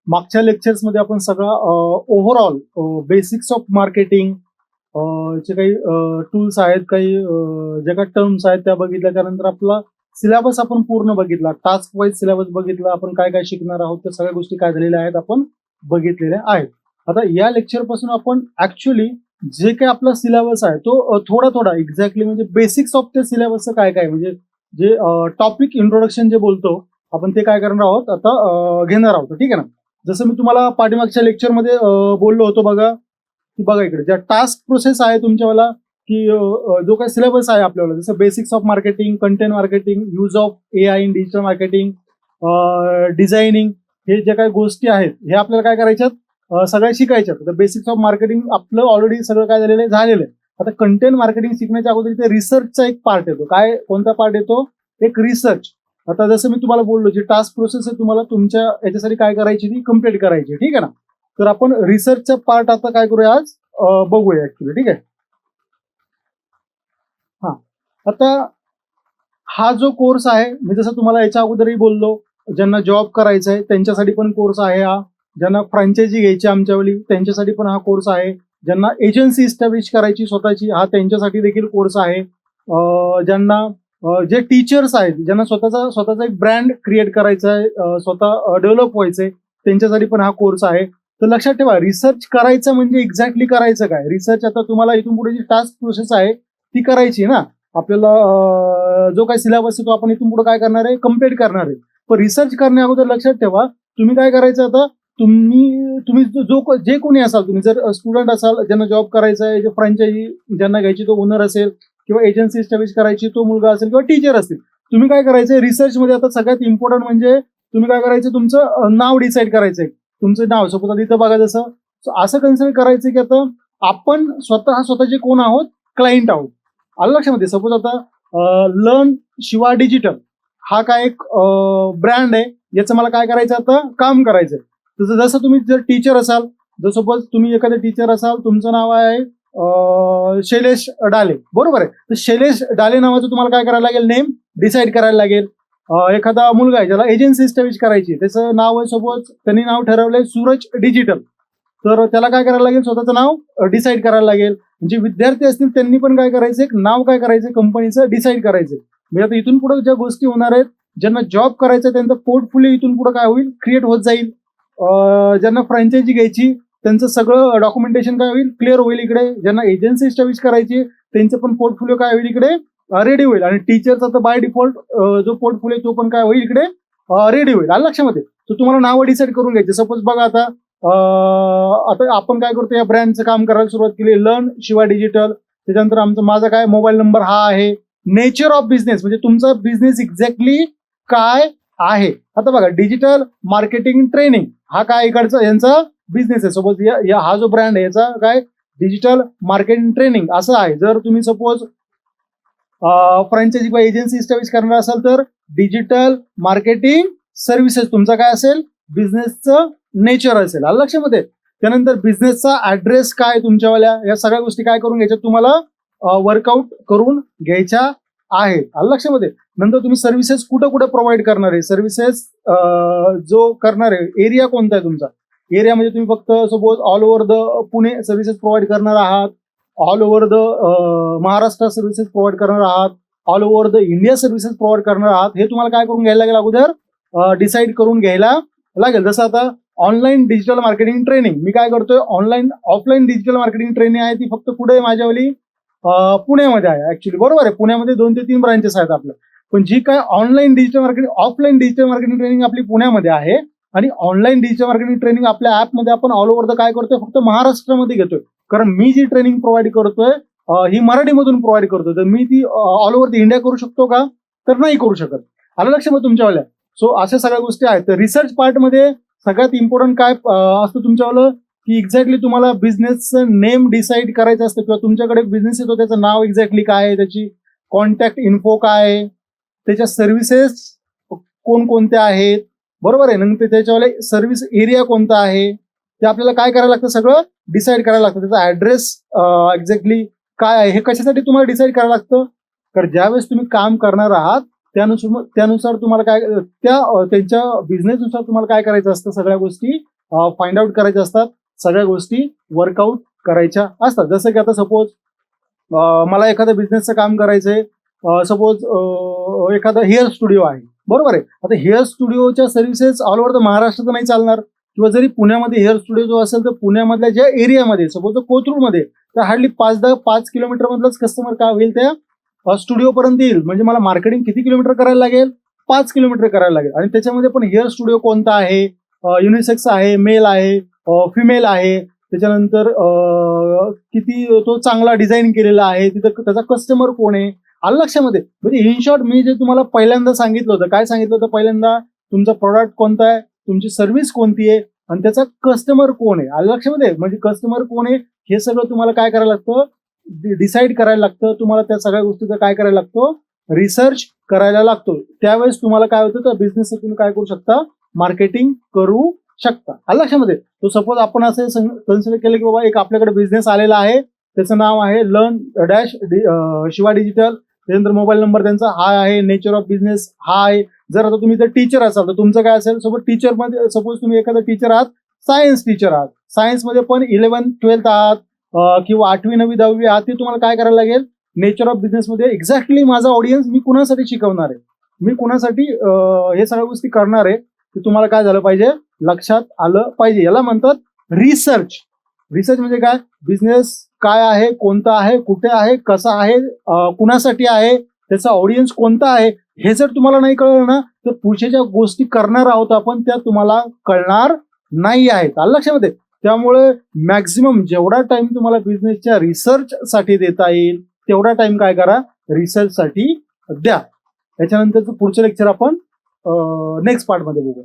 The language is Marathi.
मागच्या लेक्चर्समध्ये आपण सगळा ओव्हरऑल बेसिक्स ऑफ मार्केटिंग जे काही टूल्स आहेत, काही ज्या काही टर्म्स आहेत त्या बघितल्या. त्यानंतर आपला सिलेबस आपण पूर्ण बघितला, टास्क वाईज सिलेबस बघितला, आपण काय काय शिकणार आहोत त्या सगळ्या गोष्टी काय झालेल्या आहेत आपण बघितलेल्या आहेत. आता या लेक्चर पासून आपण ऍक्च्युली जे काही आपला सिलेबस आहे तो थोडा थोडा एक्झॅक्टली म्हणजे बेसिक्स ऑफ त्या सिलेबसचं काय काय म्हणजे जे टॉपिक इंट्रोडक्शन जे बोलतो आपण ते काय करणार आहोत आता घेणार आहोत. ठीक आहे ना. जसं मी तुम्हाला पाठीमागच्या लेक्चरमध्ये बोललो होतो बघा, की बघा इकडे ज्या टास्क प्रोसेस आहे तुमच्यावाला, की जो काही सिलेबस आहे आपल्याला, जसं basics of marketing, content marketing, use of AI in digital marketing, designing, हे ज्या काही गोष्टी आहेत हे आपल्याला काय करायच्यात सगळ्या शिकायच्यात. तर बेसिक्स ऑफ मार्केटिंग आपलं ऑलरेडी सगळं काय झालेलं आहे. आता कंटेंट मार्केटिंग शिकण्याच्या अगोदर इथे रिसर्चचा एक पार्ट येतो. काय, कोणता पार्ट येतो? एक रिसर्च. आता जसं मी तुम्हाला बोललो, जी टास्क प्रोसेस आहे तुम्हाला तुमच्या याच्यासाठी काय करायची, ती कम्प्लीट करायची. ठीक आहे ना. तर आपण रिसर्चचा पार्ट आता काय करूया आज बघूया ऍक्च्युली. ठीक आहे. हा, आता हा जो कोर्स आहे, मी जसं तुम्हाला याच्या अगोदरही बोललो, ज्यांना जॉब करायचा आहे त्यांच्यासाठी पण कोर्स आहे हा. ज्यांना फ्रँचायझी घ्यायची आमच्यावली त्यांच्यासाठी पण हा कोर्स आहे. ज्यांना एजन्सी इस्टॅब्लिश करायची स्वतःची, हा त्यांच्यासाठी देखील कोर्स आहे. ज्यांना जे टीचर्स आहेत, ज्यांना स्वतःचा एक ब्रँड क्रिएट करायचा आहे, स्वतः डेव्हलप व्हायचंय, त्यांच्यासाठी पण हा कोर्स आहे. तर लक्षात ठेवा, रिसर्च करायचं म्हणजे एक्झॅक्टली करायचं काय. रिसर्च आता तुम्हाला इथून पुढे जी टास्क प्रोसेस आहे ती करायची ना. आपल्याला जो काही सिलेबस आहे तो आपण इथून पुढे काय करणार आहे, कम्प्लीट करणार आहे. पण रिसर्च करण्या अगोदर लक्षात ठेवा, तुम्ही काय करायचं आता, तुम्ही जे कोणी असाल, तुम्ही जर स्टुडंट असाल, ज्यांना जॉब करायचा आहे, जे फ्रँचायझी ज्यांना घ्यायची तो ओनर असेल, किंवा एजन्सी इस्टॅब्लिश करायची तो मुलगा असेल, किंवा टीचर असेल, तुम्ही काय करायचंय रिसर्चमध्ये आता सगळ्यात इम्पॉर्टंट म्हणजे तुम्ही काय करायचं, तुमचं नाव डिसाईड करायचंय. तुमचं नाव सपोज आता इथं बघा, जसं असं कन्सिडर करायचं की आता आपण स्वतःचे कोण आहोत, क्लायंट आहोत. आलं लक्षामध्ये. सपोज आता लर्न शिवा डिजिटल हा काय एक ब्रँड आहे, याचं मला काय करायचं आता, काम करायचंय. तसं जसं तुम्ही जर टीचर असाल, जर सपोज तुम्ही एखादे टीचर असाल, तुमचं नाव आहे शैलेश डाले, बरोबर आहे. तर शैलेश डाले नावाचं तुम्हाला काय करायला लागेल, नेम डिसाईड करायला लागेल. एखादा मुलगा आहे ज्याला एजन्सी इस्टॅब्लिश करायची, त्याचं नाव आहे, सपोज त्यांनी नाव ठरवलंय सूरज डिजिटल, तर त्याला काय करायला लागेल, स्वतःचं नाव डिसाईड करायला लागेल. जे विद्यार्थी असतील त्यांनी पण काय करायचं, एक नाव काय करायचं कंपनीचं डिसाईड करायचं. म्हणजे आता इथून पुढे ज्या गोष्टी होणार आहेत, ज्यांना जॉब करायचा त्यांचा पोर्टफोलिओ इथून पुढे काय होईल, क्रिएट होत जाईल. ज्यांना फ्रँचायझी घ्यायची त्यांचं सगळं डॉक्युमेंटेशन काय होईल, क्लिअर होईल इकडे. ज्यांना एजन्सी इस्टॅब्लिश करायची त्यांचं पण पोर्टफोलिओ काय होईल इकडे, रेडी होईल. आणि टीचरचा तर बाय डिफॉल्ट जो पोर्टफोलिओ तो पण काय होईल इकडे, रेडी होईल. आलं लक्षामध्ये. तर तुम्हाला नावं डिसाईड करून घ्यायचे. सपोज बघा आता आपण काय करतो, या ब्रँडचं काम करायला सुरुवात केली, लर्न शिवा डिजिटल. त्याच्यानंतर माझा काय मोबाईल नंबर हा आहे. नेचर ऑफ बिझनेस म्हणजे तुमचा बिझनेस एक्झॅक्टली काय आहे. आता बघा, डिजिटल मार्केटिंग ट्रेनिंग हा काय इकडचा यांचा बिझनेस आहे. सपोज हा जो ब्रँड आहे याचा काय, डिजिटल मार्केटिंग ट्रेनिंग असं आहे. जर तुम्ही सपोज फ्रँचायझी किंवा एजन्सी इस्टॅब्लिश करणार असाल तर डिजिटल मार्केटिंग सर्व्हिसेस तुमचा काय असेल, बिझनेसचं नेचर असेल. आलं लक्षामध्ये. त्यानंतर बिझनेसचा ऍड्रेस काय तुमच्यावाल्या, या सगळ्या गोष्टी काय करून घ्यायच्या, तुम्हाला वर्कआउट करून घ्यायच्या आहेत. आलं लक्षामध्ये. नंतर तुम्ही सर्व्हिसेस कुठं कुठं प्रोव्हाइड करणार आहे, सर्व्हिसेस जो करणार आहे एरिया कोणता आहे तुमचा. एरिया म्हणजे तुम्ही फक्त suppose all over the Pune services provide करणार आहात, all over the Maharashtra services provide करणार आहात, all over the India services provide करणार आहात, हे तुम्हाला काय करून घ्यायला लागेल, अगोदर डिसाईड करून घ्यायला लागेल. जसं आता ऑनलाईन डिजिटल मार्केटिंग ट्रेनिंग मी काय करतोय, ऑफलाईन डिजिटल मार्केटिंग ट्रेनिंग आहे ती फक्त कुठे माझ्यावली पुण्यामध्ये आहे ऍक्च्युली, बरोबर आहे. पुण्यामध्ये 2 ते 3 ब्रांचेस आहेत आपल्या. पण जी काय ऑफलाईन डिजिटल मार्केटिंग ट्रेनिंग आपली पुण्यामध्ये आहे, आणि ऑनलाईन डिजिटल मार्केटिंग ट्रेनिंग आपल्या ऍपमध्ये आपण ऑल ओव्हर द काय करतोय, फक्त महाराष्ट्रामध्ये घेतोय. कारण मी जी ट्रेनिंग प्रोव्हाइड करतोय ही मराठीमधून प्रोव्हाइड करतोय. तर मी ती ऑल ओव्हर द इंडिया करू शकतो का, तर नाही करू शकत. आलं लक्षामध्ये तुमच्यावाल्या. सो अशा सगळ्या गोष्टी आहेत. तर रिसर्च पार्टमध्ये सगळ्यात इम्पॉर्टंट काय असतं तुमच्यावालं, की एक्झॅक्टली तुम्हाला बिझनेसचं नेम डिसाईड करायचं असतं, किंवा तुमच्याकडे बिझनेस येतो त्याचं नाव एक्झॅक्टली काय आहे, त्याची कॉन्टॅक्ट इन्फो काय आहे, त्याच्या सर्व्हिसेस कोणकोणत्या आहेत, बरोबर आहे. नंतर त्याच्यावाले सर्व्हिस एरिया कोणता आहे ते आपल्याला काय करायला लागतं, सगळं डिसाईड करायला लागतं. त्याचा ऍड्रेस एक्झॅक्टली काय आहे हे कशासाठी तुम्हाला डिसाईड करायला लागतं, कारण ज्यावेळेस तुम्ही काम करणार आहात त्यानुसार तुम्हाला काय त्यांच्या बिझनेसनुसार तुम्हाला काय करायचं असतं, सगळ्या गोष्टी फाइंड आउट करायच्या असतात, सगळ्या गोष्टी वर्कआउट करायच्या असतात. जसं की आता सपोज मला एखाद्या बिझनेसचं काम करायचंय, सपोज एखादा हेअर स्टुडिओ आहे, बरोबर आहे. आता हेअर स्टुडिओच्या services all over the Maharashtra तर नाही चालणार, किंवा जरी पुण्यामध्ये हेअर स्टुडिओ जो असेल तर पुण्यामधल्या ज्या एरियामध्ये, सपोज कोथरूडमध्ये, तर हार्डली 5 किलोमीटर मधलाच कस्टमर काय होईल त्या स्टुडिओ पर्यंत येईल. म्हणजे मला मार्केटिंग किती किलोमीटर करायला लागेल? 5 किलोमीटर करायला लागेल. आणि त्याच्यामध्ये पण हेअर स्टुडिओ कोणता आहे, युनिसेक्स आहे, मेल आहे, फिमेल आहे, त्याच्यानंतर किती तो चांगला डिझाईन केलेला आहे, तिथं त्याचा कस्टमर कोण आहे, आलं लक्षामध्ये. म्हणजे इन शॉर्ट मी जे तुम्हाला पहिल्यांदा सांगितलं होतं, काय सांगितलं होतं पहिल्यांदा, तुमचा प्रोडक्ट कोणता आहे, तुमची सर्व्हिस कोणती आहे, आणि त्याचा कस्टमर कोण आहे, आलं लक्षामध्ये. म्हणजे कस्टमर कोण आहे हे सगळं तुम्हाला काय करायला लागतं, डिसाईड करायला लागतं. तुम्हाला त्या सगळ्या गोष्टीचा काय करायला लागतो, रिसर्च करायला लागतो. त्यावेळेस तुम्हाला काय होतं, त्या बिझनेसचं तुम्ही काय करू शकता, मार्केटिंग करू शकता, आलं लक्षामध्ये. तो सपोज आपण असं कन्सिडर केलं की बाबा एक आपल्याकडे बिझनेस आलेला आहे, त्याचं नाव आहे लर्न डॅश शिवा डिजिटल, त्यानंतर मोबाईल नंबर त्यांचा हा आहे, नेचर ऑफ बिझनेस हा आहे. जर आता तुम्ही जर टीचर असाल तर तुमचं काय असेल, सोबत टीचर मध्ये सपोज तुम्ही एखादा टीचर आहात, सायन्स टीचर आहात, सायन्समध्ये पण 11th 12th आहात, किंवा 8वी 9वी 10वी आहात, ते तुम्हाला काय करायला लागेल, नेचर ऑफ बिझनेस मध्ये एक्झॅक्टली माझा ऑडियन्स मी कुणासाठी शिकवणार आहे, मी कुणासाठी हे सगळ्या गोष्टी करणार आहे, ते तुम्हाला काय झालं पाहिजे, लक्षात आलं पाहिजे. याला म्हणतात रिसर्च. रिसर्च म्हणजे काय, बिझनेस काय आहे, कोणता आहे, कुठे आहे, कसा आहे, कुणासाठी आहे, त्याचा ऑडियन्स कोणता आहे, हे जर तुम्हाला नाही कळलं ना, तर पुढच्या ज्या गोष्टी करणार आहोत आपण त्या तुम्हाला कळणार नाही आहेत, आलं लक्षामध्ये. त्यामुळे मॅक्झिमम जेवढा टाइम तुम्हाला बिझनेसच्या रिसर्च साठी देता येईल तेवढा टाइम काय करा, रिसर्च साठी द्या. त्याच्यानंतरचं पुढचं लेक्चर आपण नेक्स्ट पार्ट मध्ये बघू.